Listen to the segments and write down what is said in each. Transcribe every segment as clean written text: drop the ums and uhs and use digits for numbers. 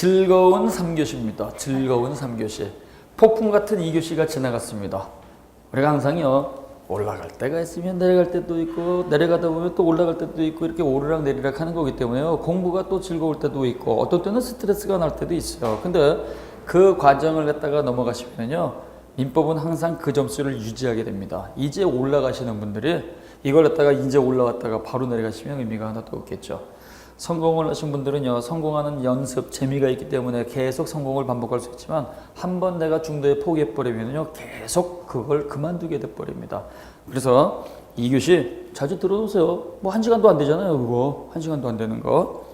즐거운 3교시입니다. 즐거운 3교시. 폭풍 같은 2교시가 지나갔습니다. 우리가 항상요, 올라갈 때가 있으면 내려갈 때도 있고, 내려가다 보면 또 올라갈 때도 있고, 이렇게 오르락 내리락 하는 거기 때문에요. 공부가 또 즐거울 때도 있고, 어떤 때는 스트레스가 날 때도 있어요. 근데 그 과정을 갖다가 넘어가시면요, 민법은 항상 그 점수를 유지하게 됩니다. 이제 올라가시는 분들이 이걸 갖다가 이제 올라갔다가 바로 내려가시면 의미가 하나도 없겠죠. 성공을 하신 분들은요, 성공하는 연습, 재미가 있기 때문에 계속 성공을 반복할 수 있지만 한 번 내가 중도에 포기해버리면요, 계속 그걸 그만두게 돼버립니다. 그래서 2교시 자주 들어오세요. 뭐 1시간도 안 되잖아요, 그거. 1시간도 안 되는 거.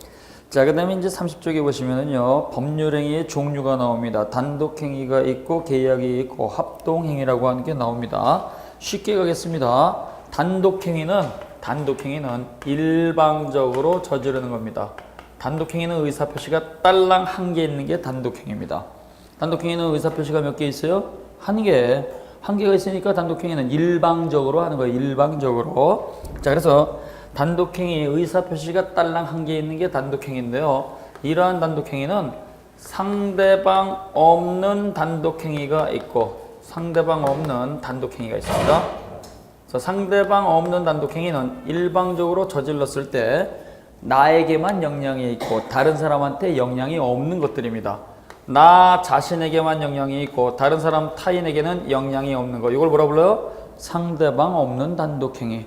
자, 그 다음에 이제 30쪽에 보시면은요, 법률행위의 종류가 나옵니다. 단독행위가 있고, 계약이 있고, 합동행위라고 하는 게 나옵니다. 쉽게 가겠습니다. 단독행위는 일방적으로 저지르는 겁니다. 단독행위는 의사표시가 딸랑 한 개 있는 게 단독행위입니다. 단독행위는 의사표시가 몇 개 있어요? 한 개. 한 개가 있으니까 단독행위는 일방적으로 하는 거예요. 일방적으로. 자, 그래서 단독행위 의사표시가 딸랑 한 개 있는 게 단독행위인데요. 이러한 단독행위는 상대방 없는 단독행위가 있고 상대방 없는 단독행위가 있습니다. 그래서 상대방 없는 단독행위는 일방적으로 저질렀을 때 나에게만 영향이 있고 다른 사람한테 영향이 없는 것들입니다. 나 자신에게만 영향이 있고 다른 사람 타인에게는 영향이 없는 거. 이걸 뭐라 불러요? 상대방 없는 단독행위.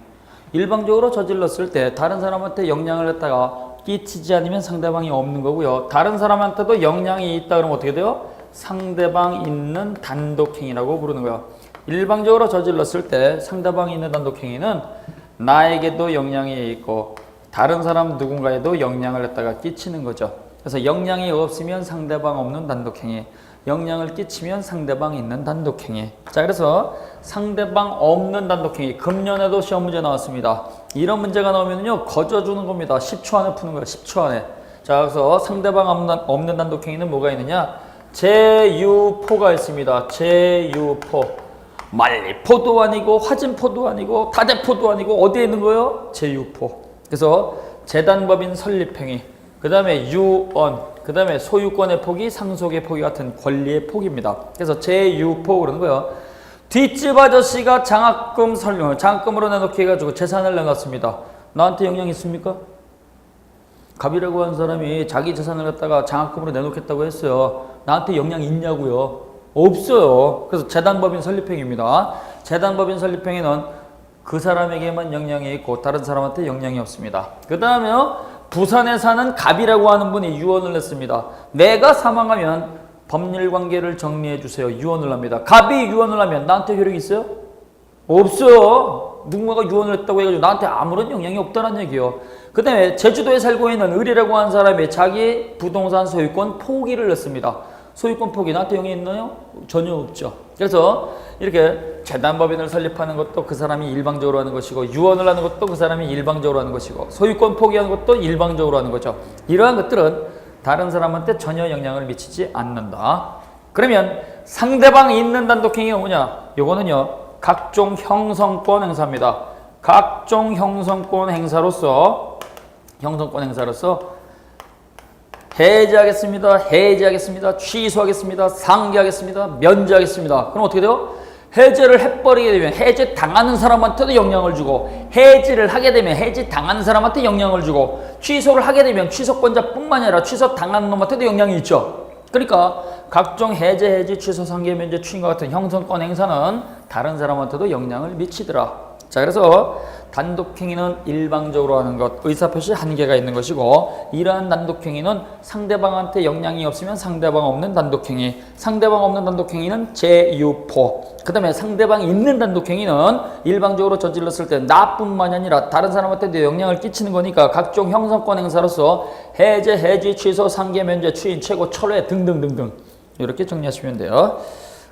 일방적으로 저질렀을 때 다른 사람한테 영향을 갖다가 끼치지 않으면 상대방이 없는 거고요. 다른 사람한테도 영향이 있다 그러면 어떻게 돼요? 상대방 있는 단독행위라고 부르는 거예요. 일방적으로 저질렀을 때 상대방이 있는 단독행위는 나에게도 영향이 있고 다른 사람 누군가에도 영향을 갖다가 끼치는 거죠. 그래서 영향이 없으면 상대방 없는 단독행위, 영향을 끼치면 상대방 있는 단독행위. 자, 그래서 상대방 없는 단독행위, 금년에도 시험 문제 나왔습니다. 이런 문제가 나오면요, 거저주는 겁니다. 10초 안에 푸는 거예요. 10초 안에. 자, 그래서 상대방 없는 단독행위는 뭐가 있느냐? 제유포가 있습니다. 제유포. 말리포도 아니고 화진포도 아니고 다대포도 아니고 어디에 있는 거예요? 제유포. 그래서 재단법인 설립행위, 그 다음에 유언, 그 다음에 소유권의 포기, 상속의 포기 같은 권리의 포기입니다. 그래서 제유포 그러는 거예요. 뒷집 아저씨가 장학금으로 내놓게 해가지고 재산을 내놨습니다. 나한테 영향 있습니까? 갑이라고 하는 사람이 자기 재산을 갖다가 장학금으로 내놓겠다고 했어요. 나한테 영향 있냐고요? 없어요. 그래서 재단법인 설립행위입니다. 재단법인 설립행위는 그 사람에게만 영향이 있고 다른 사람한테 영향이 없습니다. 그 다음에요, 부산에 사는 갑이라고 하는 분이 유언을 했습니다. 내가 사망하면 법률관계를 정리해 주세요. 유언을 합니다. 갑이 유언을 하면 나한테 효력이 있어요? 없어요. 누군가가 유언을 했다고 해가지고 나한테 아무런 영향이 없다는 얘기예요. 그 다음에 제주도에 살고 있는 을이라고 하는 사람이 자기 부동산 소유권 포기를 했습니다. 소유권 포기 나한테 영향이 있나요? 전혀 없죠. 그래서 이렇게 재단법인을 설립하는 것도 그 사람이 일방적으로 하는 것이고, 유언을 하는 것도 그 사람이 일방적으로 하는 것이고, 소유권 포기하는 것도 일방적으로 하는 거죠. 이러한 것들은 다른 사람한테 전혀 영향을 미치지 않는다. 그러면 상대방이 있는 단독행위가 뭐냐? 요거는요, 각종 형성권 행사입니다. 각종 형성권 행사로서 해제하겠습니다. 취소하겠습니다. 상기하겠습니다. 면제하겠습니다. 그럼 어떻게 돼요? 해제를 해버리게 되면 해제 당하는 사람한테도 영향을 주고, 해지를 하게 되면 해지 당하는 사람한테 영향을 주고, 취소를 하게 되면 취소권자뿐만 아니라 취소 당하는 놈한테도 영향이 있죠. 그러니까 각종 해제, 취소, 상기, 면제, 추인과 같은 형성권 행사는 다른 사람한테도 영향을 미치더라. 자, 그래서 단독행위는 일방적으로 하는 것, 의사표시 한계가 있는 것이고, 이러한 단독행위는 상대방한테 영향이 없으면 상대방 없는 단독행위, 상대방 없는 단독행위는 제유포, 그 다음에 상대방이 있는 단독행위는 일방적으로 저질렀을 때 나뿐만이 아니라 다른 사람한테도 영향을 끼치는 거니까 각종 형성권 행사로서 해제, 해지, 취소, 상계, 면제, 추인, 최고, 철회 등등등등 이렇게 정리하시면 돼요.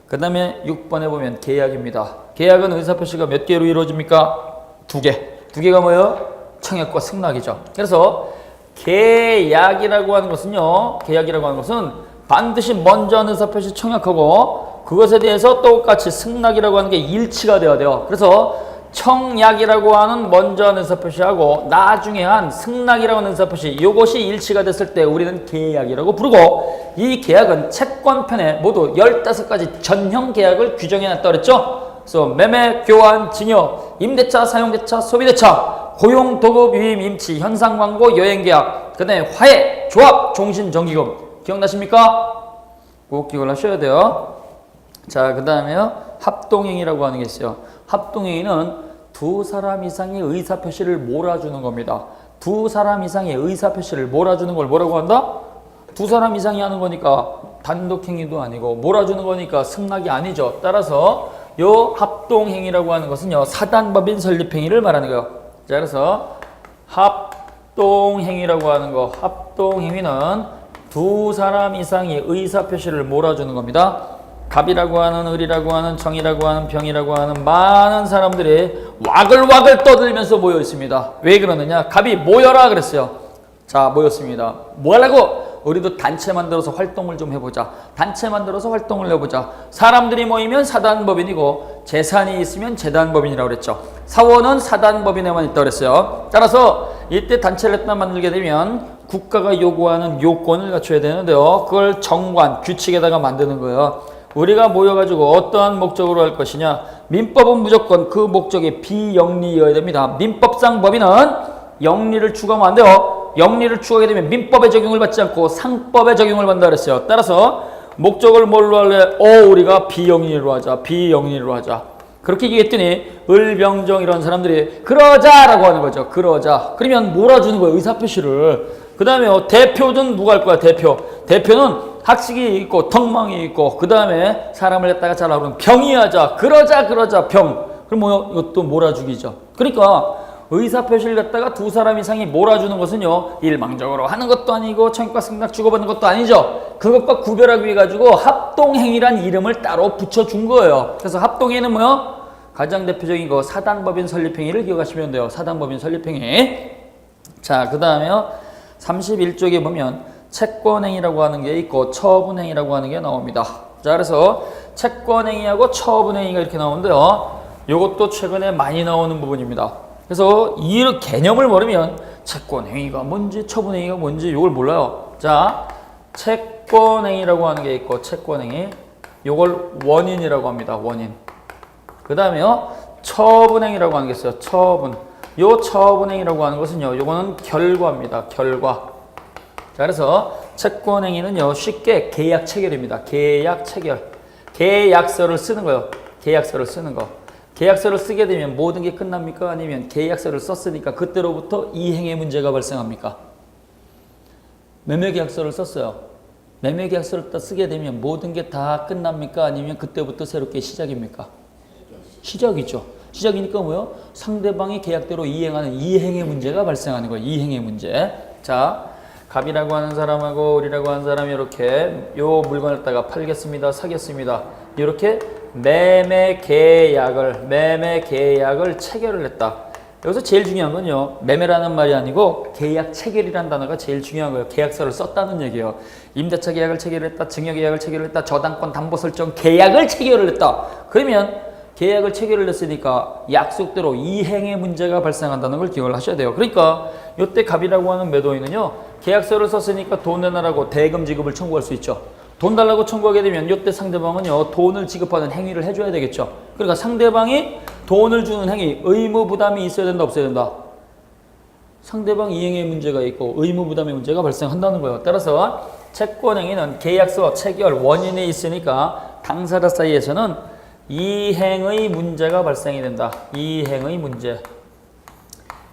그 다음에 6번에 보면 계약입니다. 계약은 의사표시가 몇 개로 이루어집니까? 2개. 2개가 뭐예요? 청약과 승낙이죠. 그래서 계약이라고 하는 것은 반드시 먼저 하는 의사표시 청약하고 그것에 대해서 똑같이 승낙이라고 하는 게 일치가 돼야 돼요. 그래서 청약이라고 하는 먼저 한 의사표시하고 나중에 한 승낙이라고 하는 의사표시 이것이 일치가 됐을 때 우리는 계약이라고 부르고 이 계약은 채권편에 모두 15가지 전형 계약을 규정해놨다고 그랬죠. 그래서 매매, 교환, 증여, 임대차, 사용대차, 소비대차, 고용, 도급, 유임, 임치, 현상광고, 여행계약, 그 다음에 화해, 조합, 종신정기금 기억나십니까? 꼭 기억을 하셔야 돼요. 자, 그 다음에요 합동행위라고 하는 게 있어요. 합동행위는 두 사람 이상의 의사표시를 몰아주는 겁니다. 두 사람 이상의 의사표시를 몰아주는 걸 뭐라고 한다? 두 사람 이상이 하는 거니까 단독행위도 아니고 몰아주는 거니까 승낙이 아니죠. 따라서 요 합동행위라고 하는 것은요 사단법인 설립행위를 말하는 거예요. 자, 그래서 합동행위라고 하는 거, 합동행위는 두 사람 이상의 의사표시를 몰아주는 겁니다. 갑이라고 하는 을이라고 하는 정이라고 하는 병이라고 하는 많은 사람들이 와글와글 떠들면서 모여 있습니다. 왜 그러느냐? 갑이 모여라 그랬어요. 자, 모였습니다. 뭐 하려고? 우리도 단체 만들어서 활동을 좀 해보자. 단체 만들어서 활동을 해보자. 사람들이 모이면 사단법인이고 재산이 있으면 재단법인이라고 그랬죠. 사원은 사단법인에만 있다고 그랬어요. 따라서 이때 단체를 하나 만들게 되면 국가가 요구하는 요건을 갖춰야 되는데요. 그걸 정관, 규칙에다가 만드는 거예요. 우리가 모여가지고 어떠한 목적으로 할 것이냐. 민법은 무조건 그 목적이 비영리여야 됩니다. 민법상 법인은 영리를 추구하면 안 돼요. 영리를 추구하게 되면 민법의 적용을 받지 않고 상법의 적용을 받는다 그랬어요. 따라서 목적을 뭘로 할래? 우리가 비영리로 하자. 비영리로 하자. 그렇게 얘기했더니 을병정 이런 사람들이 그러자라고 하는 거죠. 그러자. 그러면 몰아주는 거예요. 의사표시를. 그 다음에 대표는 누가 할 거야? 대표는 학식이 있고 턱망이 있고 그 다음에 사람을 갖다가 잘 알아보는 병이 하자. 그러자 병. 그럼 뭐요? 이것도 몰아주기죠. 그러니까 의사표시를 갖다가 두 사람 이상이 몰아주는 것은요 일방적으로 하는 것도 아니고 청약과 승낙 주고받는 것도 아니죠. 그것과 구별하기 위해 가지고 합동행위란 이름을 따로 붙여준 거예요. 그래서 합동행위는 뭐요? 가장 대표적인 거 사단법인 설립행위를 기억하시면 돼요. 사단법인 설립행위. 자, 그 다음에요 31쪽에 보면 채권행위라고 하는 게 있고 처분행위라고 하는 게 나옵니다. 자, 그래서 채권행위하고 처분행위가 이렇게 나오는데요. 이것도 최근에 많이 나오는 부분입니다. 그래서 이 개념을 모르면 채권행위가 뭔지 처분행위가 뭔지 이걸 몰라요. 자, 채권행위라고 하는 게 있고 채권행위 이걸 원인이라고 합니다. 원인. 그 다음에요 처분행위라고 하는 게 있어요. 처분. 요 처분행위라고 하는 것은요 요거는 결과입니다. 결과. 자, 그래서 채권행위는요 쉽게 계약 체결입니다. 계약 체결. 계약서를 쓰는 거예요. 계약서를 쓰는 거. 계약서를 쓰게 되면 모든 게 끝납니까? 아니면 계약서를 썼으니까 그때로부터 이행의 문제가 발생합니까? 매매계약서를 썼어요. 매매계약서를 쓰게 되면 모든 게 다 끝납니까? 아니면 그때부터 새롭게 시작입니까? 시작이죠. 시작이니까 뭐요? 상대방이 계약대로 이행하는 이행의 문제가 발생하는 거예요. 이행의 문제. 자, 갑이라고 하는 사람하고 을이라고 하는 사람이 이렇게 요 물건을 갖다가 팔겠습니다. 사겠습니다. 이렇게 매매 계약을 체결을 했다. 여기서 제일 중요한 건요. 매매라는 말이 아니고 계약 체결이라는 단어가 제일 중요한 거예요. 계약서를 썼다는 얘기예요. 임대차 계약을 체결했다. 증여 계약을 체결했다. 저당권 담보 설정 계약을 체결을 했다. 그러면 계약을 체결을 했으니까 약속대로 이행의 문제가 발생한다는 걸 기억을 하셔야 돼요. 그러니까 이때 갑이라고 하는 매도인은요. 계약서를 썼으니까 돈 내놔라고 대금 지급을 청구할 수 있죠. 돈 달라고 청구하게 되면 이때 상대방은요. 돈을 지급하는 행위를 해줘야 되겠죠. 그러니까 상대방이 돈을 주는 행위, 의무 부담이 있어야 된다 없어야 된다? 상대방 이행의 문제가 있고 의무 부담의 문제가 발생한다는 거예요. 따라서 채권행위는 계약서 체결 원인이 있으니까 당사자 사이에서는 이행의 문제가 발생이 된다. 이행의 문제.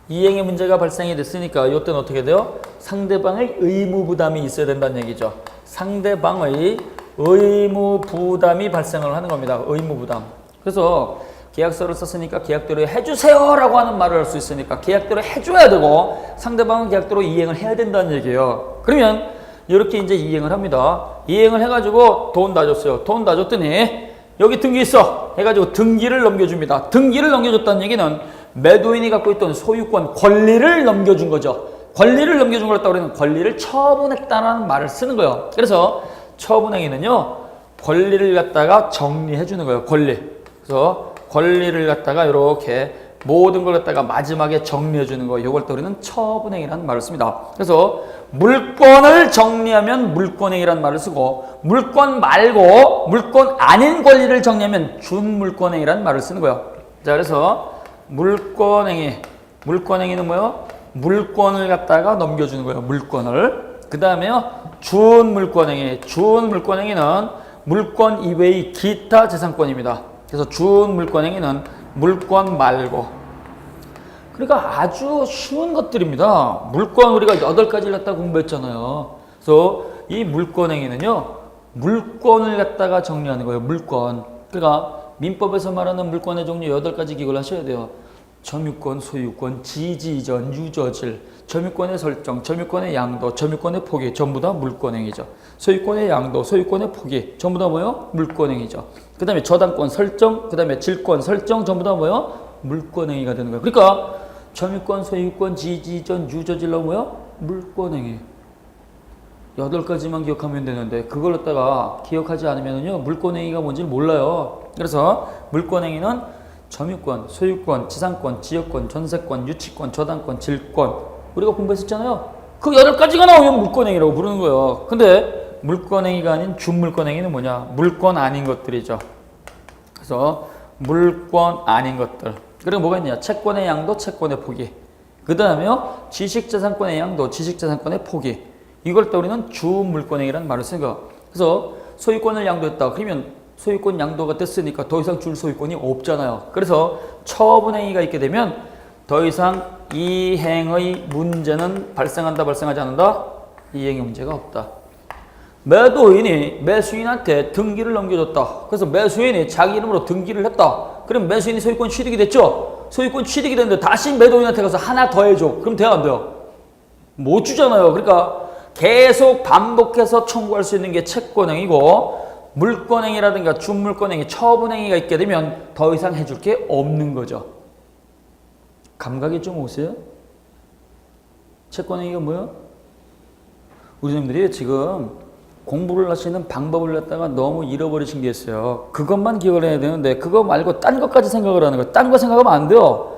이행의 문제가 발생이 됐으니까 이때는 어떻게 돼요? 상대방의 의무 부담이 있어야 된다는 얘기죠. 상대방의 의무 부담이 발생을 하는 겁니다. 의무 부담. 그래서 계약서를 썼으니까 계약대로 해주세요 라고 하는 말을 할 수 있으니까 계약대로 해줘야 되고 상대방은 계약대로 이행을 해야 된다는 얘기예요. 그러면 이렇게 이제 이행을 합니다. 이행을 해가지고 돈 다 줬어요. 돈 다 줬더니 여기 등기 있어 해가지고 등기를 넘겨줍니다. 등기를 넘겨줬다는 얘기는 매도인이 갖고 있던 소유권 권리를 넘겨준 거죠. 권리를 넘겨준 거라고 우리는 권리를 처분했다는 말을 쓰는 거예요. 그래서 처분행위는요 권리를 갖다가 정리해 주는 거예요. 권리. 그래서 권리를 갖다가 이렇게 모든 걸 갖다가 마지막에 정리해 주는 거. 이걸 또 우리는 처분행위라는 말을 씁니다. 그래서 물권을 정리하면 물권행위라는 말을 쓰고 물권 말고 물권 아닌 권리를 정리하면 준물권행위라는 말을 쓰는 거예요. 자, 그래서 물권행위는 뭐예요? 물권을 갖다가 넘겨주는 거예요. 물권을. 그 다음에요. 준물권행위는 물권 이외의 기타 재산권입니다. 그래서 준물권행위는 물권 말고. 그러니까 아주 쉬운 것들입니다. 물권 우리가 8가지를 갖다 공부했잖아요. 그래서 이 물권행위는요. 물권을 갖다가 정리하는 거예요. 물권. 그러니까 민법에서 말하는 물권의 종류 8가지 기억을 하셔야 돼요. 점유권, 소유권, 지지전, 유저질, 점유권의 설정, 점유권의 양도, 점유권의 포기 전부 다 물권행위죠. 소유권의 양도, 소유권의 포기 전부 다 뭐예요? 물권행위죠. 그 다음에 저당권 설정, 그 다음에 질권 설정 전부 다 뭐예요? 물권행위가 되는 거예요. 그러니까 점유권, 소유권, 지지전, 유저질로 뭐예요? 물권행위. 8가지만 기억하면 되는데 그걸 갖다가 기억하지 않으면요 물권행위가 뭔지를 몰라요. 그래서 물권행위는 점유권, 소유권, 지상권, 지역권, 전세권, 유치권, 저당권, 질권 우리가 공부했었잖아요. 그 8가지가 나오면 물권행위라고 부르는 거예요. 근데 물권행위가 아닌 준물권행위는 뭐냐? 물권 아닌 것들이죠. 그래서 물권 아닌 것들. 그리고 뭐가 있냐? 채권의 양도, 채권의 포기. 그 다음에요 지식재산권의 양도, 지식재산권의 포기. 이걸 또 우리는 준물권행위라는 말을 쓰는 거예요. 그래서 소유권을 양도했다. 그러면 소유권 양도가 됐으니까 더 이상 줄 소유권이 없잖아요. 그래서 처분행위가 있게 되면 더 이상 이 행의 문제는 발생한다, 발생하지 않는다? 이 행의 문제가 없다. 매도인이 매수인한테 등기를 넘겨줬다. 그래서 매수인이 자기 이름으로 등기를 했다. 그럼 매수인이 소유권 취득이 됐죠? 소유권 취득이 됐는데 다시 매도인한테 가서 하나 더 해줘. 그럼 돼요, 안 돼요? 못 주잖아요. 그러니까 계속 반복해서 청구할 수 있는 게 채권행위고 물권행위라든가 준물권행위, 처분행위가 있게 되면 더 이상 해줄 게 없는 거죠. 감각이 좀 오세요? 채권행위가 뭐예요? 우리 선생님들이 지금 공부를 하시는 방법을 갖다가 너무 잃어버리신 게 있어요. 그것만 기억을 해야 되는데 그거 말고 딴 것까지 생각을 하는 거예요. 딴 거 생각하면 안 돼요.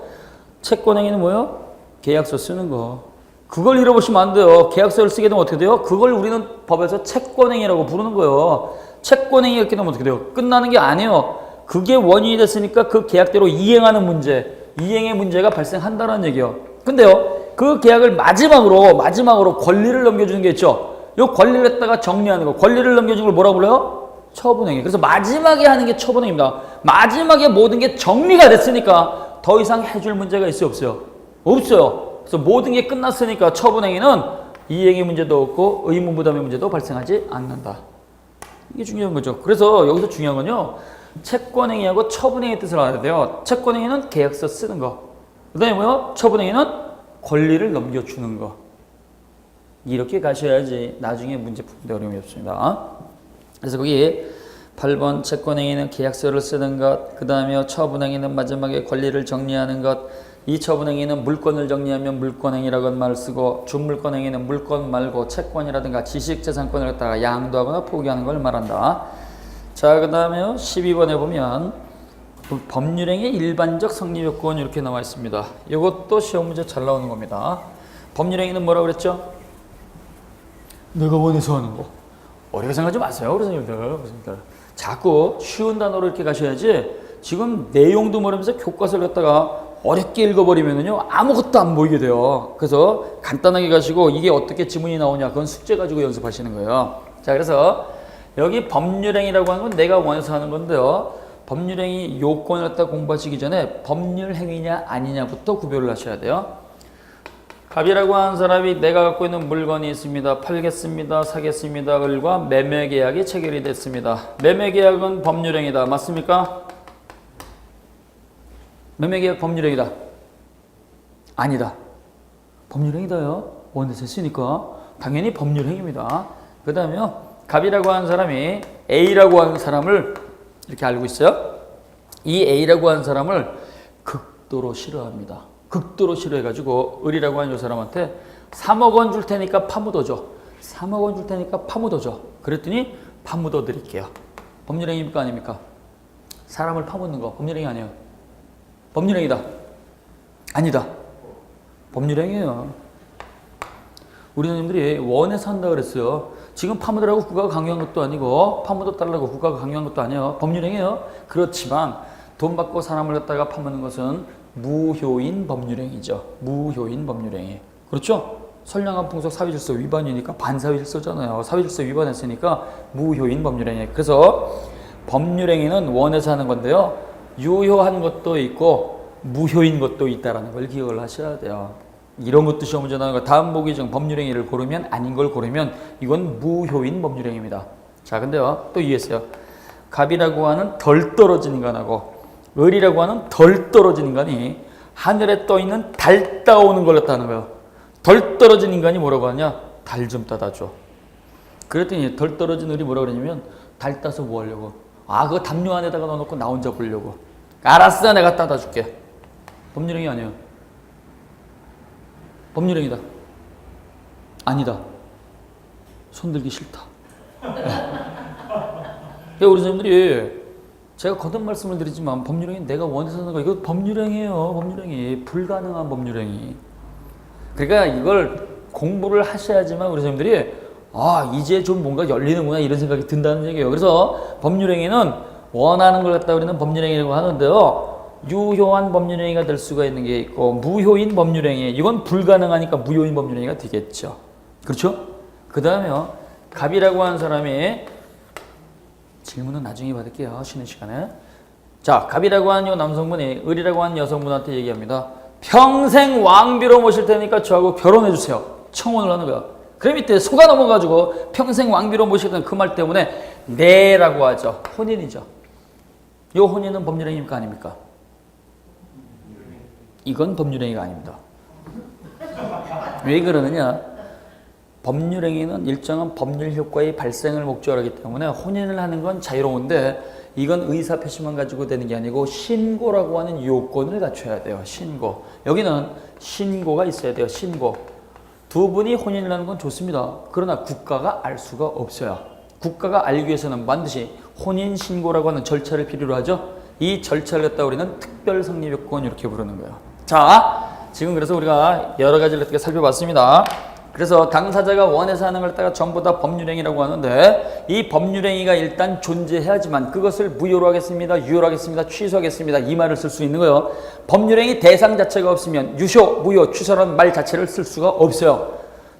채권행위는 뭐예요? 계약서 쓰는 거. 그걸 잃어버리시면 안 돼요. 계약서를 쓰게 되면 어떻게 돼요? 그걸 우리는 법에서 채권행위라고 부르는 거예요. 채권행위가 있게 되면 어떻게 돼요? 끝나는 게 아니에요. 그게 원인이 됐으니까 그 계약대로 이행하는 문제, 이행의 문제가 발생한다는 얘기예요. 근데요, 그 계약을 마지막으로 권리를 넘겨주는 게 있죠. 이 권리를 갖다가 정리하는 거, 권리를 넘겨주는 걸 뭐라고 불러요? 처분행위. 그래서 마지막에 하는 게 처분행위입니다. 마지막에 모든 게 정리가 됐으니까 더 이상 해줄 문제가 있어요, 없어요? 없어요. 그래서 모든 게 끝났으니까 처분행위는 이행의 문제도 없고 의무부담의 문제도 발생하지 않는다. 이게 중요한 거죠. 그래서 여기서 중요한 건요. 채권행위하고 처분행위의 뜻을 알아야 돼요. 채권행위는 계약서 쓰는 거. 그 다음에 뭐요? 처분행위는 권리를 넘겨주는 거. 이렇게 가셔야지 나중에 문제 푸는데 어려움이 없습니다. 그래서 거기 8번 채권행위는 계약서를 쓰는 것. 그 다음에 처분행위는 마지막에 권리를 정리하는 것. 이 처분행위는 물권을 정리하면 물권행위라고 말을 쓰고 준물권행위는 물권 말고 채권이라든가 지식재산권을 갖다가 양도하거나 포기하는 걸 말한다. 자, 그 다음에 12번에 보면 법률행위 일반적 성립요건 이렇게 나와 있습니다. 이것도 시험 문제 잘 나오는 겁니다. 법률행위는 뭐라고 그랬죠? 내가 원해서 하는 거. 어렵게 생각하지 마세요, 우리 선생님들. 자꾸 쉬운 단어로 이렇게 가셔야지 지금 내용도 모르면서 교과서를 갖다가 어렵게 읽어버리면요 아무것도 안 보이게 돼요. 그래서 간단하게 가시고 이게 어떻게 지문이 나오냐 그건 숙제 가지고 연습하시는 거예요. 자, 그래서 여기 법률행위라고 하는 건 내가 원해서 하는 건데요. 법률행위 요건을 갖다 공부하시기 전에 법률행위냐 아니냐부터 구별을 하셔야 돼요. 갑이라고 하는 사람이 내가 갖고 있는 물건이 있습니다. 팔겠습니다. 사겠습니다. 을과 매매계약이 체결이 됐습니다. 매매계약은 법률행위다. 맞습니까? 매매계약 법률행위다. 아니다. 법률행위다요. 원해서 했으니까 당연히 법률행위입니다. 그 다음에요. 갑이라고 하는 사람이 A라고 하는 사람을 이렇게 알고 있어요. 이 A라고 하는 사람을 극도로 싫어합니다. 극도로 싫어해가지고 을이라고 하는 이 사람한테 3억 원 줄 테니까 파묻어줘. 3억 원 줄 테니까 파묻어줘. 그랬더니 파묻어 드릴게요. 법률행위입니까 아닙니까? 사람을 파묻는 거 법률행위 아니에요. 법률행위다. 아니다. 법률행위예요. 우리 선생님들이 원에서 한다 그랬어요. 지금 파묻으라고 국가가 강요한 것도 아니고 파묻어 달라고 국가가 강요한 것도 아니에요. 법률행위예요. 그렇지만 돈 받고 사람을 갖다가 파묻는 것은 무효인 법률행위죠. 무효인 법률행위. 그렇죠? 선량한 풍속 사회질서 위반이니까 반사회질서잖아요. 사회질서 위반했으니까 무효인 법률행위. 그래서 법률행위는 원에서 하는 건데요. 유효한 것도 있고 무효인 것도 있다는 걸 기억을 하셔야 돼요. 이런 것도 시험 문제 나오는 거. 다음 보기 중 법률행위를 고르면 아닌 걸 고르면 이건 무효인 법률행위입니다. 자, 근데요. 또 이해했어요. 갑이라고 하는 덜 떨어진 인간하고 을이라고 하는 덜 떨어진 인간이 하늘에 떠 있는 달 따오는 걸 갖다 하는 거예요. 덜 떨어진 인간이 뭐라고 하냐? 달 좀 따다 줘. 그랬더니 덜 떨어진 을이 뭐라고 그러냐면 달 따서 뭐 하려고? 아, 그거 담요 안에다가 넣어놓고 나 혼자 보려고. 알았어, 내가 따다 줄게. 법률행위 아니에요. 법률행위다. 아니다. 손들기 싫다. 우리 선생님들이 제가 거듭 말씀을 드리지만 법률행위 내가 원해서 하는 거 이거 법률행위예요. 법률행위. 불가능한 법률행위. 그러니까 이걸 공부를 하셔야지만 우리 선생님들이 아, 이제 좀 뭔가 열리는구나 이런 생각이 든다는 얘기예요. 그래서 법률행위는 원하는 걸 갖다 우리는 법률행위라고 하는데요. 유효한 법률행위가 될 수가 있는 게 있고 무효인 법률행위, 이건 불가능하니까 무효인 법률행위가 되겠죠. 그렇죠? 그 다음에요. 갑이라고 하는 사람이 질문은 나중에 받을게요. 쉬는 시간에. 자, 갑이라고 하는 남성분이 을이라고 하는 여성분한테 얘기합니다. 평생 왕비로 모실 테니까 저하고 결혼해 주세요. 청혼을 하는 거야. 그럼 이때 속아 넘어가지고 평생 왕비로 모시던 그 말 때문에 네라고 하죠. 혼인이죠. 이 혼인은 법률행위입니까 아닙니까? 이건 법률행위가 아닙니다. 왜 그러느냐? 법률행위는 일정한 법률 효과의 발생을 목적으로 하기 때문에 혼인을 하는 건 자유로운데 이건 의사표시만 가지고 되는 게 아니고 신고라고 하는 요건을 갖춰야 돼요. 신고. 여기는 신고가 있어야 돼요. 신고. 두 분이 혼인을 하는 건 좋습니다. 그러나 국가가 알 수가 없어요. 국가가 알기 위해서는 반드시 혼인신고라고 하는 절차를 필요로 하죠. 이 절차를 갖다 우리는 특별성립요건 이렇게 부르는 거예요. 자, 지금 그래서 우리가 여러 가지를 어떻게 살펴봤습니다. 그래서 당사자가 원해서 하는 걸 갖다가 전부 다 법률행위라고 하는데 이 법률행위가 일단 존재해야지만 그것을 무효로 하겠습니다. 유효로 하겠습니다. 취소하겠습니다. 이 말을 쓸 수 있는 거예요. 법률행위 대상 자체가 없으면 유효, 무효, 취소라는 말 자체를 쓸 수가 없어요.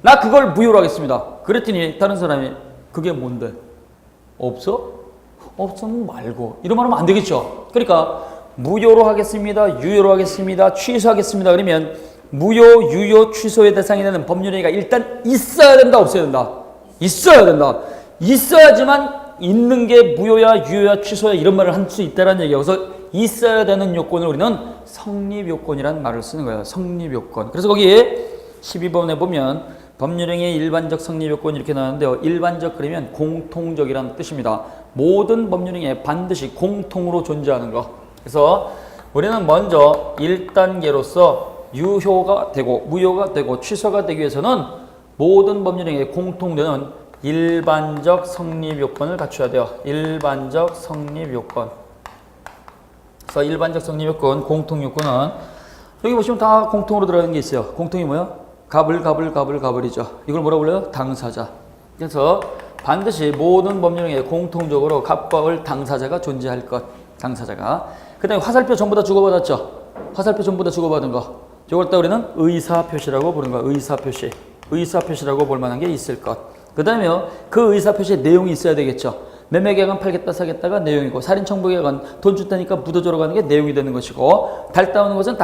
나 그걸 무효로 하겠습니다. 그랬더니 다른 사람이 그게 뭔데? 없어? 없으면 말고. 이런 말 하면 안 되겠죠. 그러니까 무효로 하겠습니다. 유효로 하겠습니다. 취소하겠습니다. 그러면 무효, 유효, 취소의 대상이 되는 법률행위가 일단 있어야 된다, 없어야 된다? 있어야 된다. 있어야지만 있는 게 무효야, 유효야, 취소야 이런 말을 할 수 있다는 얘기예요. 그래서 있어야 되는 요건을 우리는 성립요건이라는 말을 쓰는 거예요. 성립요건. 그래서 거기 12번에 보면 법률행위의 일반적 성립요건 이렇게 나오는데요. 일반적 그러면 공통적이라는 뜻입니다. 모든 법률행위에 반드시 공통으로 존재하는 거. 그래서 우리는 먼저 1단계로서 유효가 되고 무효가 되고 취소가 되기 위해서는 모든 법률행위에 공통되는 일반적 성립요건을 갖춰야 돼요. 일반적 성립요건. 그래서 일반적 성립요건, 공통요건은 여기 보시면 다 공통으로 들어가는 게 있어요. 공통이 뭐야? 갑을이죠. 이걸 뭐라고 불러요? 당사자. 그래서 반드시 모든 법률행위에 공통적으로 갑과 을 당사자가 존재할 것. 당사자가. 그 다음에 화살표 전부 다 주고받았죠. 화살표 전부 다 주고받은 거. 이걸 갖다 우리는 의사표시라고 부르는 거야. 의사표시. 의사표시라고 볼 만한 게 있을 것. 그 다음에요. 그 의사표시에 내용이 있어야 되겠죠. 매매계약은 팔겠다 사겠다가 내용이고 살인청부계약은 돈 줄 테니까 묻어줘러 가는 게 내용이 되는 것이고 달 따오는 것은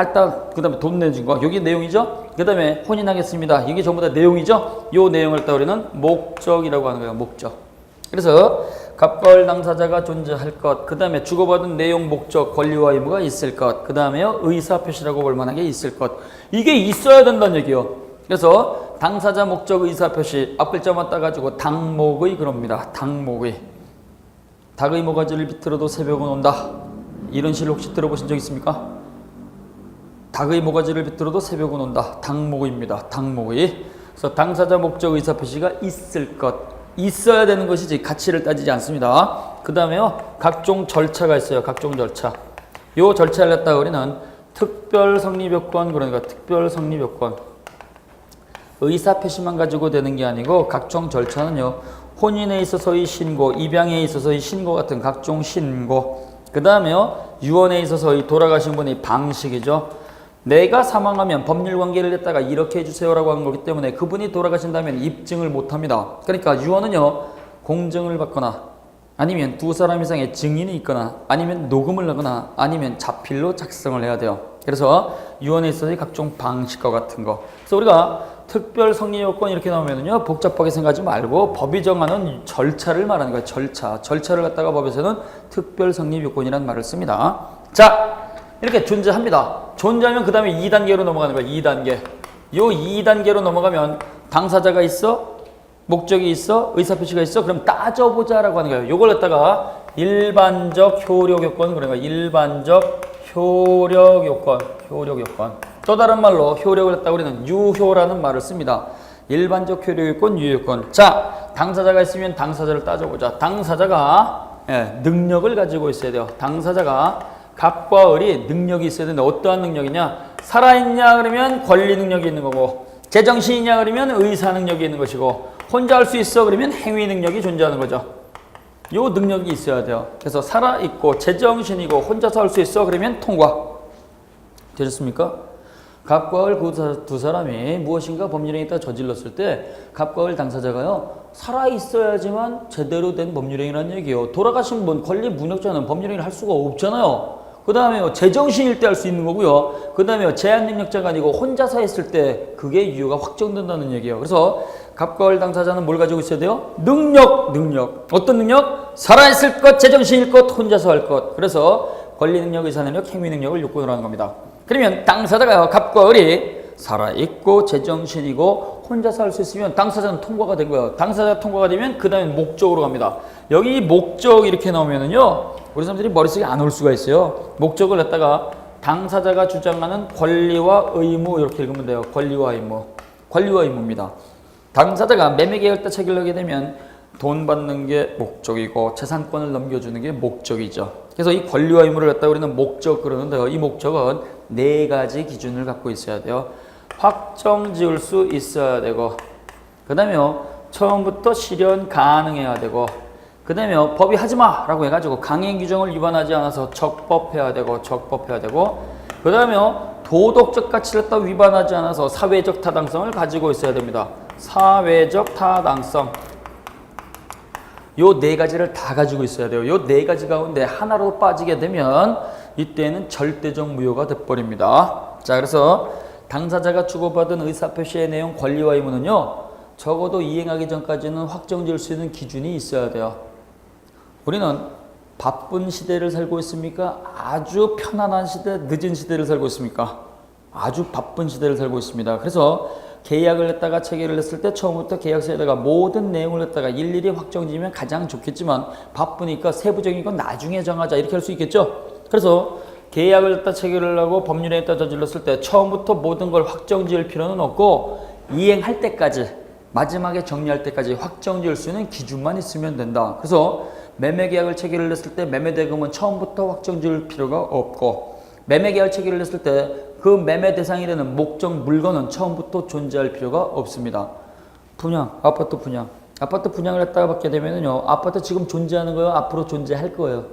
그 다음에 돈 내준 거. 여기 내용이죠. 그 다음에 혼인하겠습니다. 이게 전부 다 내용이죠. 이 내용을 갖다 우리는 목적이라고 하는 거예요. 목적. 그래서 갑과 을 당사자가 존재할 것, 그 다음에 주고받은 내용, 목적, 권리와 의무가 있을 것, 그 다음에요 의사표시라고 볼 만한 게 있을 것. 이게 있어야 된다는 얘기예요. 그래서 당사자, 목적, 의사표시 앞 글자만 따가지고 당목의 그럽니다. 당목의. 닭의 모가지를 비틀어도 새벽은 온다. 이런 시를 혹시 들어보신 적 있습니까? 닭의 모가지를 비틀어도 새벽은 온다. 당목의입니다. 당목의. 그래서 당사자, 목적, 의사표시가 있을 것. 있어야 되는 것이지 가치를 따지지 않습니다. 그 다음에요. 각종 절차가 있어요. 각종 절차. 요 절차를 갖다가 우리는 특별 성립요건, 그러니까 특별 성립요건. 의사 표시만 가지고 되는 게 아니고 각종 절차는요. 혼인에 있어서의 신고, 입양에 있어서의 신고 같은 각종 신고. 그 다음에요. 유언에 있어서의 돌아가신 분의 방식이죠. 내가 사망하면 법률 관계를 냈다가 이렇게 해주세요라고 하는 거기 때문에 그분이 돌아가신다면 입증을 못합니다. 그러니까 유언은요. 공증을 받거나 아니면 두 사람 이상의 증인이 있거나 아니면 녹음을 하거나 아니면 자필로 작성을 해야 돼요. 그래서 유언에 있어서의 각종 방식과 같은 거. 그래서 우리가 특별 성립 요건 이렇게 나오면은요 복잡하게 생각하지 말고 법이 정하는 절차를 말하는 거예요. 절차를 갖다가 법에서는 특별 성립 요건이라는 말을 씁니다. 자, 이렇게 존재합니다. 존재하면 그 다음에 2단계로 넘어가는 거예요. 2단계. 요 2단계로 넘어가면 당사자가 있어, 목적이 있어, 의사표시가 있어. 그럼 따져보자라고 하는 거예요. 요걸 갖다가 일반적 효력 요건, 그러니까 일반적 효력 요건. 또 다른 말로 효력을 갖다가 우리는 유효라는 말을 씁니다. 일반적 효력 요건, 유효요건. 자, 당사자가 있으면 당사자를 따져보자. 당사자가 능력을 가지고 있어야 돼요. 당사자가 갑과 을이 능력이 있어야 되는데 어떠한 능력이냐? 살아있냐 그러면 권리 능력이 있는 거고, 제정신이냐 그러면 의사 능력이 있는 것이고, 혼자 할 수 있어 그러면 행위 능력이 존재하는 거죠. 요 능력이 있어야 돼요. 그래서 살아있고 제정신이고 혼자서 할 수 있어 그러면 통과. 되셨습니까? 갑과 을 그 두 사람이 무엇인가 법률 행위를 저질렀을 때 갑과 을 당사자가요 살아있어야지만 제대로 된 법률 행위라는 얘기예요. 돌아가신 분 권리 무력자는 법률 행위를 할 수가 없잖아요. 그 다음에 제정신일 때 할 수 있는 거고요. 그 다음에 제한 능력자가 아니고 혼자서 했을 때 그게 유효가 확정된다는 얘기예요. 그래서 갑과 을 당사자는 뭘 가지고 있어야 돼요? 능력. 어떤 능력? 살아있을 것, 제정신일 것, 혼자서 할 것. 그래서 권리 능력, 의사 능력, 행위 능력을 요건으로 하는 겁니다. 그러면 당사자가 갑과 을이 살아있고 제정신이고 혼자서 할 수 있으면 당사자는 통과가 된 거예요. 당사자가 통과가 되면 그 다음에 목적으로 갑니다. 여기 목적 이렇게 나오면은요 우리 사람들이 머릿속에 안 올 수가 있어요. 목적을 갖다가 당사자가 주장하는 권리와 의무 이렇게 읽으면 돼요. 권리와 의무입니다. 당사자가 매매계약을 때 체결하게 되면 돈 받는 게 목적이고 재산권을 넘겨주는 게 목적이죠. 그래서 이 권리와 의무를 갖다가 우리는 목적 그러는데요. 이 목적은 4가지 기준을 갖고 있어야 돼요. 확정 지을 수 있어야 되고, 그 다음에 처음부터 실현 가능해야 되고, 그 다음에 법이 하지마 라고 해가지고 강행 규정을 위반하지 않아서 적법해야 되고, 그 다음에 도덕적 가치를 딱 위반하지 않아서 사회적 타당성을 가지고 있어야 됩니다. 사회적 타당성. 요 4가지를 다 가지고 있어야 돼요. 요 4가지 가운데 하나로 빠지게 되면 이때는 절대적 무효가 돼버립니다. 자, 그래서 당사자가 주고받은 의사표시의 내용 권리와 의무는요 적어도 이행하기 전까지는 확정 지을 수 있는 기준이 있어야 돼요. 우리는 바쁜 시대를 살고 있습니까? 아주 편안한 시대, 늦은 시대를 살고 있습니까? 아주 바쁜 시대를 살고 있습니다. 그래서 계약을 했다가 체결을 했을 때 처음부터 계약서에다가 모든 내용을 했다가 일일이 확정지으면 가장 좋겠지만 바쁘니까 세부적인 건 나중에 정하자 이렇게 할 수 있겠죠. 그래서 계약을 했다 체결을 하고 법률에 했다 저질렀을 때 처음부터 모든 걸 확정지을 필요는 없고 이행할 때까지 마지막에 정리할 때까지 확정지을 수 있는 기준만 있으면 된다. 그래서 매매계약을 체결을 했을 때 매매대금은 처음부터 확정지을 필요가 없고 매매계약 체결을 했을 때 그 매매 대상이 되는 목적 물건은 처음부터 존재할 필요가 없습니다. 분양, 아파트 분양을 했다가 받게 되면은요, 아파트 지금 존재하는 거예요? 앞으로 존재할 거예요?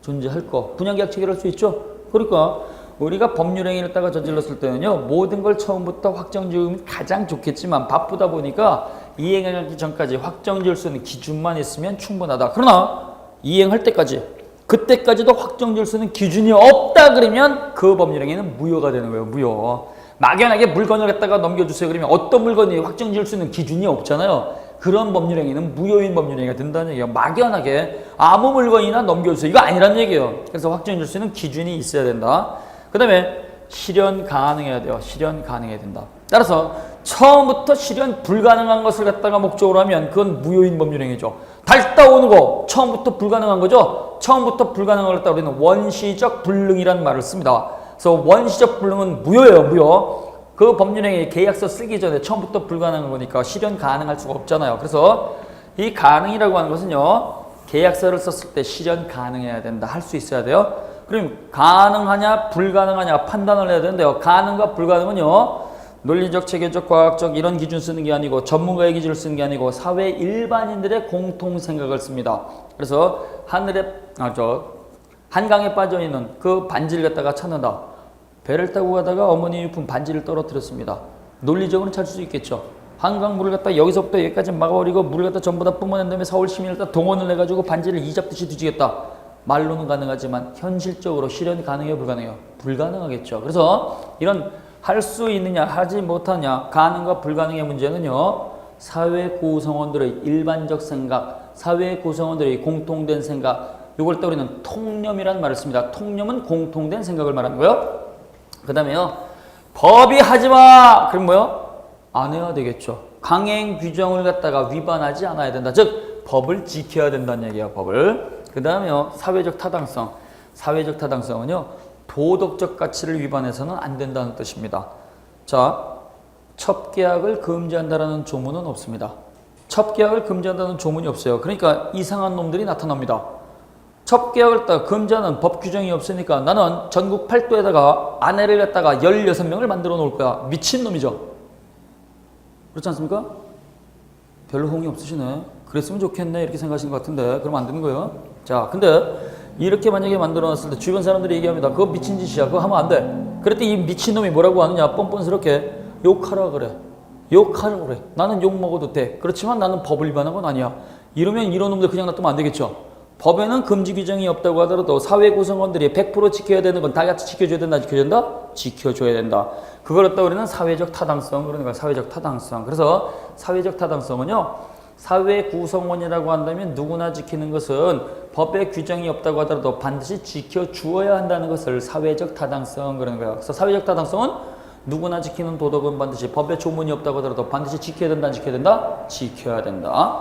존재할 거. 분양계약 체결할 수 있죠? 그러니까 우리가 법률행위를 했다가 저질렀을 때는요, 모든 걸 처음부터 확정 지으면 가장 좋겠지만 바쁘다 보니까 이행하기 전까지 확정 지을 수 있는 기준만 있으면 충분하다. 그러나 이행할 때까지 그때까지도 확정 지을 수 있는 기준이 없다 그러면 그 법률행위는 무효가 되는 거예요. 무효. 막연하게 물건을 갖다가 넘겨주세요 그러면 어떤 물건이 확정 지을 수 있는 기준이 없잖아요. 그런 법률행위는 무효인 법률행위가 된다는 얘기예요. 막연하게 아무 물건이나 넘겨주세요. 이거 아니란 얘기예요. 그래서 확정 지을 수 있는 기준이 있어야 된다. 그 다음에 실현 가능해야 돼요. 실현 가능해야 된다. 따라서 처음부터 실현 불가능한 것을 갖다가 목적으로 하면 그건 무효인 법률행위죠. 달 따오는 거 처음부터 불가능한 거죠. 처음부터 불가능한 걸 갖다 우리는 원시적 불능이라는 말을 씁니다. 그래서 원시적 불능은 무효예요. 무효. 그 법률행위 계약서 쓰기 전에 처음부터 불가능한 거니까 실현 가능할 수가 없잖아요. 그래서 이 가능이라고 하는 것은요. 계약서를 썼을 때 실현 가능해야 된다. 할 수 있어야 돼요. 그럼 가능하냐 불가능하냐 판단을 해야 되는데요. 가능과 불가능은요. 논리적, 체계적, 과학적 이런 기준 쓰는 게 아니고 전문가의 기준을 쓰는 게 아니고 사회 일반인들의 공통 생각을 씁니다. 그래서 한강에 빠져있는 그 반지를 갖다가 찾는다. 배를 타고 가다가 어머니 유품 반지를 떨어뜨렸습니다. 논리적으로는 찾을 수 있겠죠. 한강 물을 갖다 여기서부터 여기까지 막아버리고 물을 갖다 전부 다 뿜어낸 다음에 서울 시민을 다 동원을 해가지고 반지를 이잡듯이 뒤지겠다. 말로는 가능하지만 현실적으로 실현이 가능해요, 불가능해요? 불가능하겠죠. 그래서 이런 할 수 있느냐 하지 못하냐 가능과 불가능의 문제는요. 사회 구성원들의 일반적 생각, 사회 구성원들의 공통된 생각, 이걸 또 우리는 통념이라는 말을 씁니다. 통념은 공통된 생각을 말하는 거예요. 그 다음에요. 법이 하지마! 그럼 뭐요? 안 해야 되겠죠. 강행 규정을 갖다가 위반하지 않아야 된다. 즉 법을 지켜야 된다는 얘기야. 법을. 그 다음에요. 사회적 타당성. 사회적 타당성은요. 도덕적 가치를 위반해서는 안 된다는 뜻입니다. 자, 첩계약을 금지한다라는 조문은 없습니다. 첩계약을 금지한다는 조문이 없어요. 그러니까 이상한 놈들이 나타납니다. 첩계약을 갖다가 금지하는 법 규정이 없으니까 나는 전국 팔도에다가 아내를 갖다가 16명을 만들어 놓을 거야. 미친놈이죠. 그렇지 않습니까? 별로 호응이 없으시네. 그랬으면 좋겠네 이렇게 생각하시는 것 같은데 그러면 안 되는 거예요. 자, 근데 이렇게 만약에 만들어놨을 때 주변 사람들이 얘기합니다. 그거 미친 짓이야. 그거 하면 안 돼. 그랬더니 이 미친놈이 뭐라고 하느냐. 뻔뻔스럽게 욕하라 그래. 욕하라 그래. 나는 욕 먹어도 돼. 그렇지만 나는 법을 위반한 건 아니야. 이러면 이런 놈들 그냥 놔두면 안 되겠죠. 법에는 금지 규정이 없다고 하더라도 사회 구성원들이 100% 지켜야 되는 건 다 같이 지켜줘야 된다. 지켜줘야 된다? 지켜줘야 된다. 그걸 갖다 우리는 사회적 타당성 그러는 거야. 사회적 타당성. 그래서 사회적 타당성은요. 사회 구성원이라고 한다면 누구나 지키는 것은 법에 규정이 없다고 하더라도 반드시 지켜주어야 한다는 것을 사회적 타당성 그러는 거예요. 그래서 사회적 타당성은 누구나 지키는 도덕은 반드시 법에 조문이 없다고 하더라도 반드시 지켜야 된다, 안 지켜야 된다? 지켜야 된다.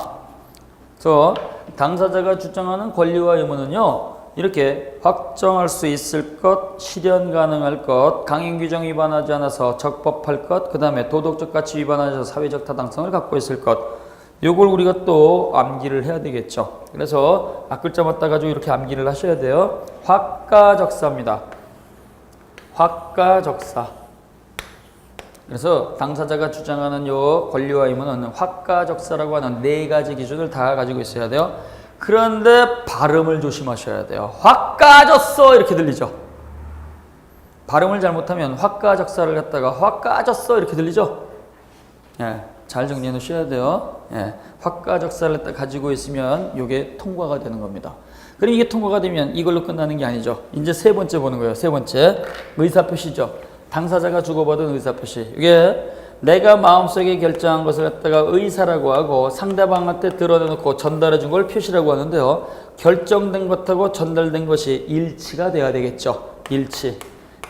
그래서 당사자가 주장하는 권리와 의무는요. 이렇게 확정할 수 있을 것, 실현 가능할 것, 강행 규정 위반하지 않아서 적법할 것, 그 다음에 도덕적 가치 위반하지 않아서 사회적 타당성을 갖고 있을 것. 요걸 우리가 또 암기를 해야 되겠죠. 그래서 앞글자 맞다 가지고 이렇게 암기를 하셔야 돼요. 확가적사입니다. 확가적사. 그래서 당사자가 주장하는 요 권리와 의무는 확가적사라고 하는 4가지 기준을 다 가지고 있어야 돼요. 그런데 발음을 조심하셔야 돼요. 확가졌어 이렇게 들리죠. 발음을 잘못하면 확가적사를 갖다가 확가졌어 이렇게 들리죠. 예. 잘 정리해 놓으셔야 돼요. 예, 확가적사를 가지고 있으면 이게 통과가 되는 겁니다. 그럼 이게 통과가 되면 이걸로 끝나는 게 아니죠. 이제 세 번째 보는 거예요. 세 번째 의사표시죠. 당사자가 주고받은 의사표시. 이게 내가 마음속에 결정한 것을 갖다가 의사라고 하고 상대방한테 드러내놓고 전달해 준 걸 표시라고 하는데요. 결정된 것하고 전달된 것이 일치가 돼야 되겠죠.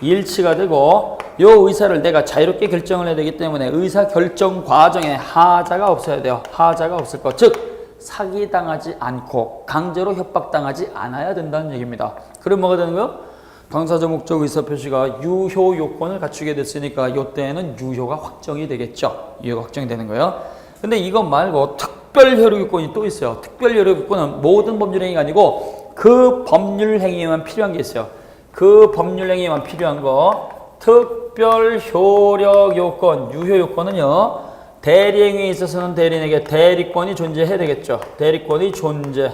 일치가 되고 이 의사를 내가 자유롭게 결정을 해야 되기 때문에 의사 결정 과정에 하자가 없어야 돼요. 하자가 없을 것. 즉 사기당하지 않고 강제로 협박당하지 않아야 된다는 얘기입니다. 그럼 뭐가 되는 거예요? 당사자 목적 의사표시가 유효 요건을 갖추게 됐으니까 이때에는 유효가 확정이 되겠죠. 유효가 확정이 되는 거예요. 근데 이것 말고 특별 효력 요건이 또 있어요. 특별 효력 요건은 모든 법률 행위가 아니고 그 법률 행위에만 필요한 게 있어요. 그 법률 행위에만 필요한 거 특별 효력 요건, 유효 요건은요. 대리행위에 있어서는 대리인에게 대리권이 존재해야 되겠죠. 대리권이 존재.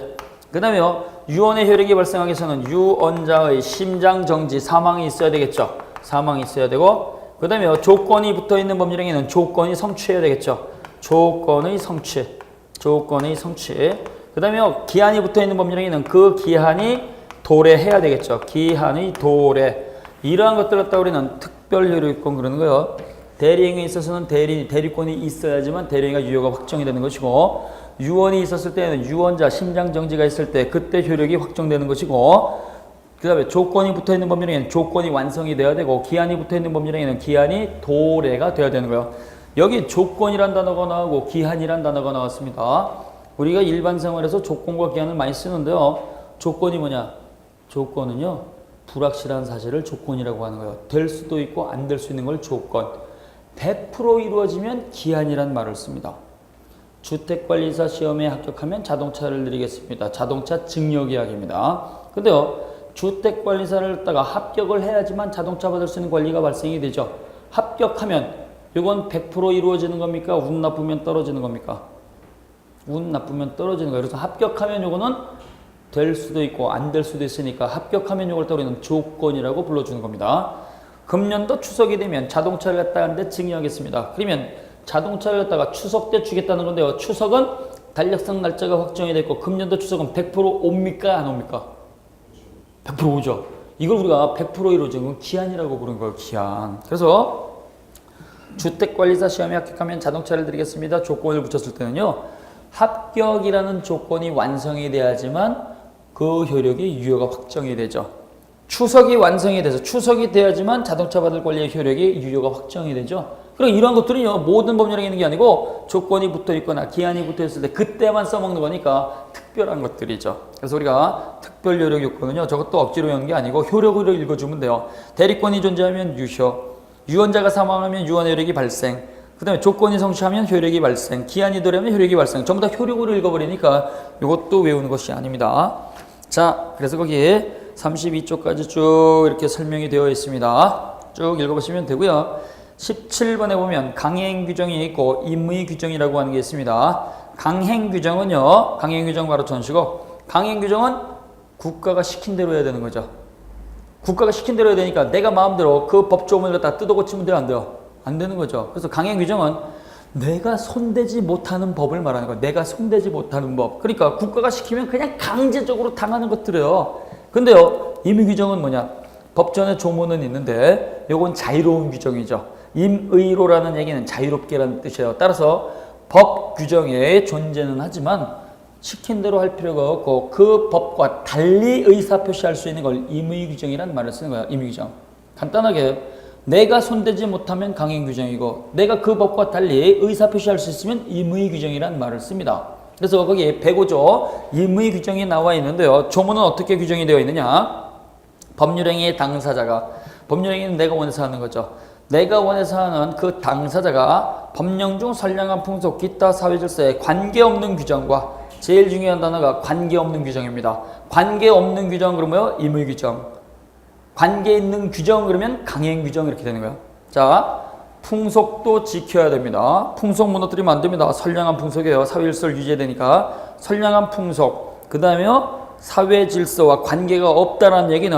그 다음에요. 유언의 효력이 발생하기 위해서는 유언자의 심장정지, 사망이 있어야 되겠죠. 사망이 있어야 되고 그 다음에요. 조건이 붙어있는 법률 행위는 조건이 성취해야 되겠죠. 조건의 성취. 그 다음에요. 기한이 붙어있는 법률 행위는 그 기한이 도래해야 되겠죠. 기한의 도래. 이러한 것들 갖다 우리는 특별 효력권 그러는 거예요. 대리행위에 있어서는 대리권이 있어야지만 대리행위가 유효가 확정이 되는 것이고 유언이 있었을 때는 유언자 심장정지가 있을 때 그때 효력이 확정되는 것이고 그 다음에 조건이 붙어있는 법률행위는 조건이 완성이 돼야 되고 기한이 붙어있는 법률행위는 기한이 도래가 돼야 되는 거예요. 여기 조건이란 단어가 나오고 기한이란 단어가 나왔습니다. 우리가 일반 생활에서 조건과 기한을 많이 쓰는데요. 조건이 뭐냐? 조건은요. 불확실한 사실을 조건이라고 하는 거예요. 될 수도 있고 안 될 수 있는 걸 조건. 100% 이루어지면 기한이란 말을 씁니다. 주택관리사 시험에 합격하면 자동차를 드리겠습니다. 자동차 증여계약입니다. 근데요. 주택관리사를 갖다가 합격을 해야지만 자동차 받을 수 있는 권리가 발생이 되죠. 합격하면 이건 100% 이루어지는 겁니까? 운 나쁘면 떨어지는 겁니까? 운 나쁘면 떨어지는 거예요. 그래서 합격하면 요거는 될 수도 있고 안 될 수도 있으니까 합격하면 요걸 따르는 조건이라고 불러주는 겁니다. 금년도 추석이 되면 자동차를 갖다가 하는데 증여하겠습니다. 그러면 자동차를 갖다가 추석 때 주겠다는 건데요. 추석은 달력상 날짜가 확정이 됐고 금년도 추석은 100% 옵니까? 안 옵니까? 100% 오죠. 이걸 우리가 100% 이루어지는 건 기한이라고 부르는 거예요. 기한. 그래서 주택관리사 시험에 합격하면 자동차를 드리겠습니다. 조건을 붙였을 때는요. 합격이라는 조건이 완성이 돼야지만 그 효력이 유효가 확정이 되죠. 추석이 완성이 돼서 추석이 돼야지만 자동차 받을 권리의 효력이 유효가 확정이 되죠. 그럼 이러한 것들은요. 모든 법률에 있는 게 아니고 조건이 붙어 있거나 기한이 붙어 있을 때 그때만 써먹는 거니까 특별한 것들이죠. 그래서 우리가 특별 효력 요건은요. 저것도 억지로 외우는 게 아니고 효력으로 읽어주면 돼요. 대리권이 존재하면 유효, 유언자가 사망하면 유언 효력이 발생, 그 다음에 조건이 성취하면 효력이 발생, 기한이 도래하면 효력이 발생. 전부 다 효력으로 읽어버리니까 이것도 외우는 것이 아닙니다. 자, 그래서 거기에 32쪽까지 쭉 이렇게 설명이 되어 있습니다. 쭉 읽어보시면 되고요. 17번에 보면 강행 규정이 있고 임의 규정이라고 하는 게 있습니다. 강행 규정은요. 강행 규정 바로 전시고 강행 규정은 국가가 시킨 대로 해야 되는 거죠. 국가가 시킨 대로 해야 되니까 내가 마음대로 그 법조문을 갖다 뜯어 고치면 돼요, 안 돼요? 안 되는 거죠. 그래서 강행 규정은 내가 손대지 못하는 법을 말하는 거예요. 내가 손대지 못하는 법. 그러니까 국가가 시키면 그냥 강제적으로 당하는 것들이에요. 근데요, 임의 규정은 뭐냐? 법전에 조문은 있는데 요건 자유로운 규정이죠. 임의로라는 얘기는 자유롭게라는 뜻이에요. 따라서 법 규정에 존재는 하지만 시킨 대로 할 필요가 없고 그 법과 달리 의사표시할 수 있는 걸 임의 규정이라는 말을 쓰는 거예요. 임의 규정. 간단하게 내가 손대지 못하면 강행 규정이고 내가 그 법과 달리 의사표시할 수 있으면 임의 규정이라는 말을 씁니다. 그래서 거기에 105조 임의 규정이 나와 있는데요. 조문은 어떻게 규정이 되어 있느냐? 법률행위의 당사자가, 법률행위는 내가 원해서 하는 거죠. 내가 원해서 하는 그 당사자가 법령 중 선량한 풍속, 기타 사회질서에 관계없는 규정과 제일 중요한 단어가 관계없는 규정입니다. 관계없는 규정 그러면 임의 규정. 관계 있는 규정 그러면 강행 규정 이렇게 되는 거예요. 자, 풍속도 지켜야 됩니다. 풍속 무너뜨리면 안 됩니다. 선량한 풍속이에요. 사회질서를 유지해야 되니까. 선량한 풍속. 그 다음에 사회질서와 관계가 없다는 얘기는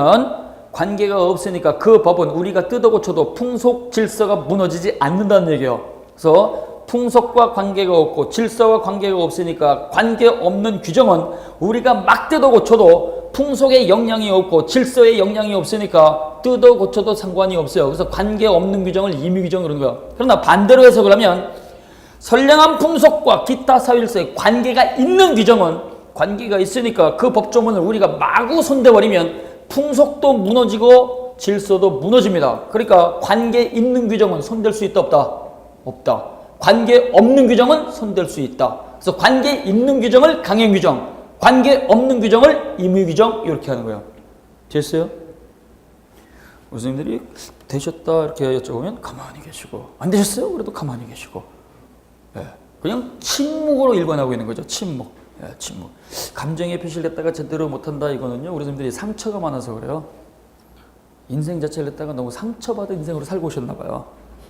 관계가 없으니까 그 법은 우리가 뜯어 고쳐도 풍속 질서가 무너지지 않는다는 얘기예요. 그래서 풍속과 관계가 없고 질서와 관계가 없으니까 관계없는 규정은 우리가 막 뜯어 고쳐도 풍속에 영향이 없고 질서에 영향이 없으니까 뜯어 고쳐도 상관이 없어요. 그래서 관계없는 규정을 임의 규정 그런 거예요. 그러나 반대로 해석을 하면 선량한 풍속과 기타 사회질서에 관계가 있는 규정은 관계가 있으니까 그 법조문을 우리가 마구 손대버리면 풍속도 무너지고 질서도 무너집니다. 그러니까 관계 있는 규정은 손댈 수 있다 없다? 없다. 관계 없는 규정은 손댈 수 있다. 그래서 관계 있는 규정을 강행 규정, 관계 없는 규정을 임의 규정 이렇게 하는 거예요. 됐어요? 교수님들이 되셨다 이렇게 여쭤보면 가만히 계시고 안 되셨어요? 그래도 가만히 계시고 그냥 침묵으로 일관하고 있는 거죠. 침묵. 침묵. 감정에 표시를 냈다가 제대로 못한다 이거는요. 우리 선생님들이 상처가 많아서 그래요. 인생 자체를 냈다가 너무 상처받은 인생으로 살고 오셨나 봐요.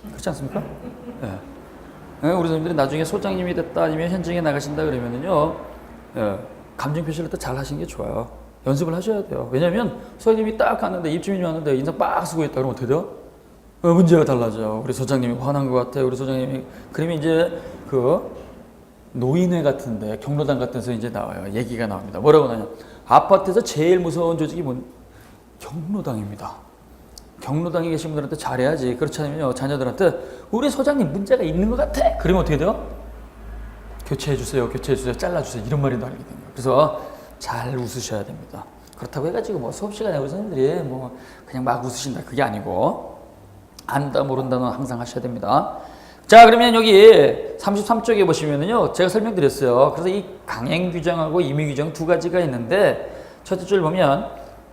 그렇지 않습니까? 우리 선생님들이 나중에 소장님이 됐다 아니면 현직에 나가신다 그러면은요. 감정 표시를 또 잘 하시는 게 좋아요. 연습을 하셔야 돼요. 왜냐면 소장님이 딱 갔는데 입주민이 왔는데 인상 빡 쓰고 있다 그러면 어떻게 돼요? 문제가 달라져요. 우리 소장님이 화난 것 같아요. 우리 소장님이 그러면 이제 그 노인회 같은데 경로당 같은 데서 이제 나와요. 얘기가 나옵니다. 뭐라고 하냐? 아파트에서 제일 무서운 조직이 경로당입니다. 경로당에 계신 분들한테 잘해야지. 그렇지 않으면 자녀들한테 우리 소장님 문제가 있는 것 같아. 그러면 어떻게 돼요? 교체해주세요. 교체해주세요. 잘라주세요. 이런 말이 나오게 됩니다. 그래서 잘 웃으셔야 됩니다. 그렇다고 해가지고 뭐 수업 시간에 우리 선생님들이 뭐 그냥 막 웃으신다. 그게 아니고 안다 모른다는 항상 하셔야 됩니다. 자, 그러면 여기 33쪽에 보시면은요, 제가 설명드렸어요. 그래서 이 강행 규정하고 임의 규정 두 가지가 있는데, 첫째 줄 보면,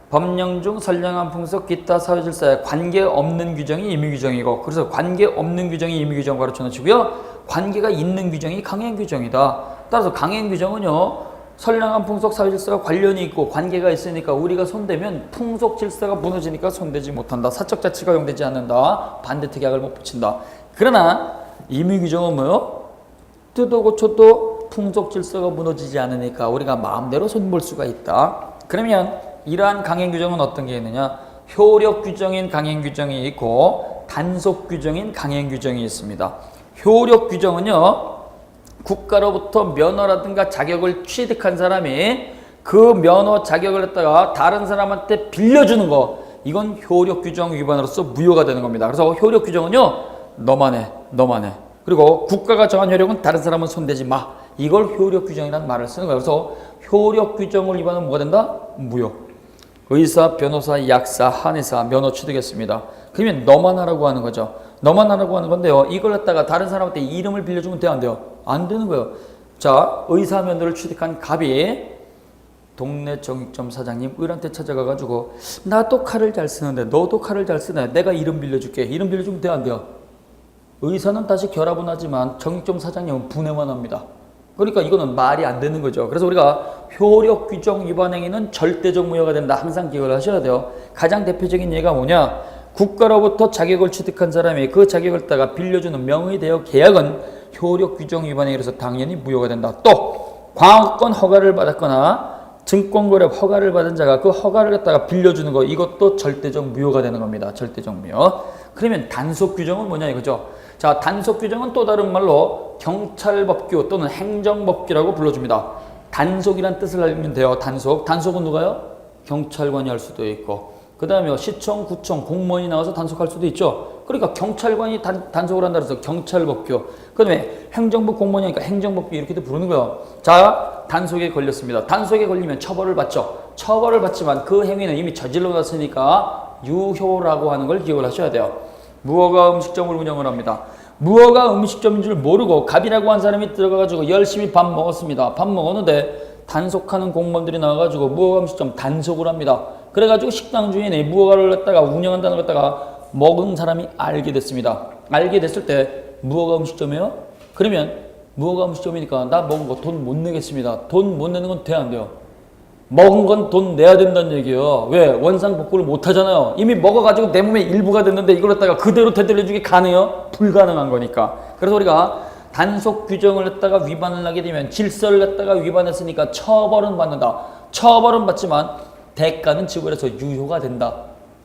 법령 중 선량한 풍속, 기타 사회질서에 관계없는 규정이 임의 규정이고, 그래서 관계없는 규정이 임의 규정 가르쳐 놓으시고요, 관계가 있는 규정이 강행 규정이다. 따라서 강행 규정은요, 선량한 풍속 사회질서가 관련이 있고 관계가 있으니까 우리가 손대면 풍속 질서가 무너지니까 손대지 못한다. 사적 자치가 용되지 않는다. 반대 특약을 못 붙인다. 그러나 임의규정은 뭐요? 뜯어 고쳐도 풍속 질서가 무너지지 않으니까 우리가 마음대로 손볼 수가 있다. 그러면 이러한 강행 규정은 어떤 게 있느냐? 효력 규정인 강행 규정이 있고 단속 규정인 강행 규정이 있습니다. 효력 규정은요, 국가로부터 면허라든가 자격을 취득한 사람이 그 면허 자격을 갖다가 다른 사람한테 빌려주는 거, 이건 효력 규정 위반으로서 무효가 되는 겁니다. 그래서 효력 규정은요, 너만 해. 그리고 국가가 정한 효력은 다른 사람은 손대지 마. 이걸 효력 규정이라는 말을 쓰는 거예요. 그래서 효력 규정을 위반하면 뭐가 된다? 무효. 의사, 변호사, 약사, 한의사 면허 취득했습니다. 그러면 너만 하라고 하는 거죠. 너만 하라고 하는 건데요. 이걸 갖다가 다른 사람한테 이름을 빌려주면 돼요, 안 돼요? 안 되는 거예요. 자, 의사 면허를 취득한 갑이 동네 정육점 사장님 을한테 찾아가가지고 나도 칼을 잘 쓰는데 너도 칼을 잘 쓰네. 내가 이름 빌려줄게. 이름 빌려주면 돼요, 안 돼요? 의사는 다시 결합은 하지만 정육점 사장님은 분해만 합니다. 그러니까 이거는 말이 안 되는 거죠. 그래서 우리가 효력 규정 위반 행위는 절대적 무효가 된다. 항상 기억을 하셔야 돼요. 가장 대표적인 예가 뭐냐? 국가로부터 자격을 취득한 사람이 그 자격을 따가 빌려주는 명의 대여 계약은 효력 규정 위반 행위로서 당연히 무효가 된다. 또 광업권 허가를 받았거나 증권거래 허가를 받은 자가 그 허가를 갖다가 빌려주는 거, 이것도 절대적 무효가 되는 겁니다. 절대적 무효. 그러면 단속 규정은 뭐냐 이거죠. 자, 단속 규정은 또 다른 말로 경찰법규 또는 행정법규라고 불러줍니다. 단속이란 뜻을 알면 돼요. 단속은 누가요? 경찰관이 할 수도 있고, 그 다음에 시청, 구청, 공무원이 나와서 단속할 수도 있죠. 그러니까 경찰관이 단속을 한다 그래서 경찰법규, 그 다음에 행정부 공무원이니까 행정법규, 이렇게도 부르는 거예요. 자, 단속에 걸렸습니다. 단속에 걸리면 처벌을 받죠. 처벌을 받지만 그 행위는 이미 저질러 놨으니까 유효라고 하는 걸 기억을 하셔야 돼요. 무허가 음식점을 운영을 합니다. 무허가 음식점인 줄 모르고 갑이라고 한 사람이 들어가가지고 열심히 밥 먹었습니다. 밥 먹었는데 단속하는 공무원들이 나와가지고 무허가 음식점 단속을 합니다. 그래가지고 식당 주인이 무허가를 갖다가 운영한다는 걸 갖다가 먹은 사람이 알게 됐습니다. 알게 됐을 때 무허가 음식점이에요? 그러면 무허가 음식점이니까 나 먹은 거 돈 못 내겠습니다. 돈 못 내는 건 돼, 안 돼요? 먹은 건 돈 내야 된다는 얘기예요. 왜? 원상복구를 못 하잖아요. 이미 먹어가지고 내 몸의 일부가 됐는데 이걸 갖다가 그대로 되돌려주기 가능해요? 불가능한 거니까. 그래서 우리가 단속 규정을 갖다가 위반을 하게 되면 질서를 갖다가 위반했으니까 처벌은 받는다. 처벌은 받지만 대가는 지불해서 유효가 된다.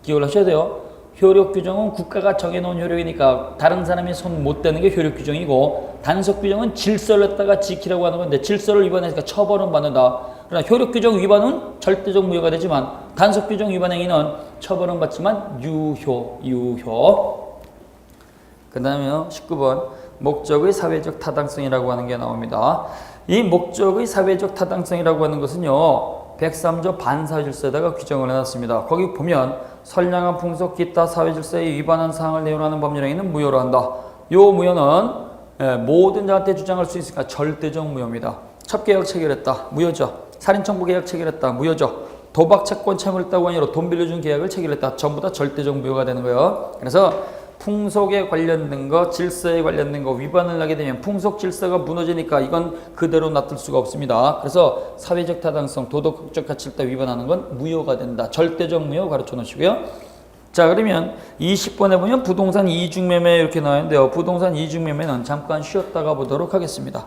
기억을 하셔야 돼요. 효력 규정은 국가가 정해놓은 효력이니까 다른 사람이 손 못 대는 게 효력 규정이고, 단속 규정은 질서를 갖다가 지키라고 하는 건데 질서를 위반했으니까 처벌은 받는다. 그러나 효력 규정 위반은 절대적 무효가 되지만 단속 규정 위반 행위는 처벌은 받지만 유효. 그 다음에요, 19번 목적의 사회적 타당성이라고 하는 게 나옵니다. 이 목적의 사회적 타당성이라고 하는 것은요, 103조 반사회질서에다가 규정을 해놨습니다. 거기 보면 선량한 풍속 기타 사회질서에 위반한 사항을 내용하는 법률행위는 무효로 한다. 요 무효는 모든 자한테 주장할 수 있으니까 절대적 무효입니다. 첩계약 체결했다. 무효죠. 살인청구 계약 체결했다. 무효죠. 도박 채권 채무했다고 하니로 돈 빌려준 계약을 체결했다. 전부 다 절대적 무효가 되는 거예요. 그래서 풍속에 관련된 거, 질서에 관련된 거 위반을 하게 되면 풍속 질서가 무너지니까 이건 그대로 놔둘 수가 없습니다. 그래서 사회적 타당성, 도덕적 가치를 따라 위반하는 건 무효가 된다. 절대적 무효 가르쳐 놓으시고요. 자, 그러면 20번에 보면 부동산 이중매매 이렇게 나왔는데요. 부동산 이중매매는 잠깐 쉬었다가 보도록 하겠습니다.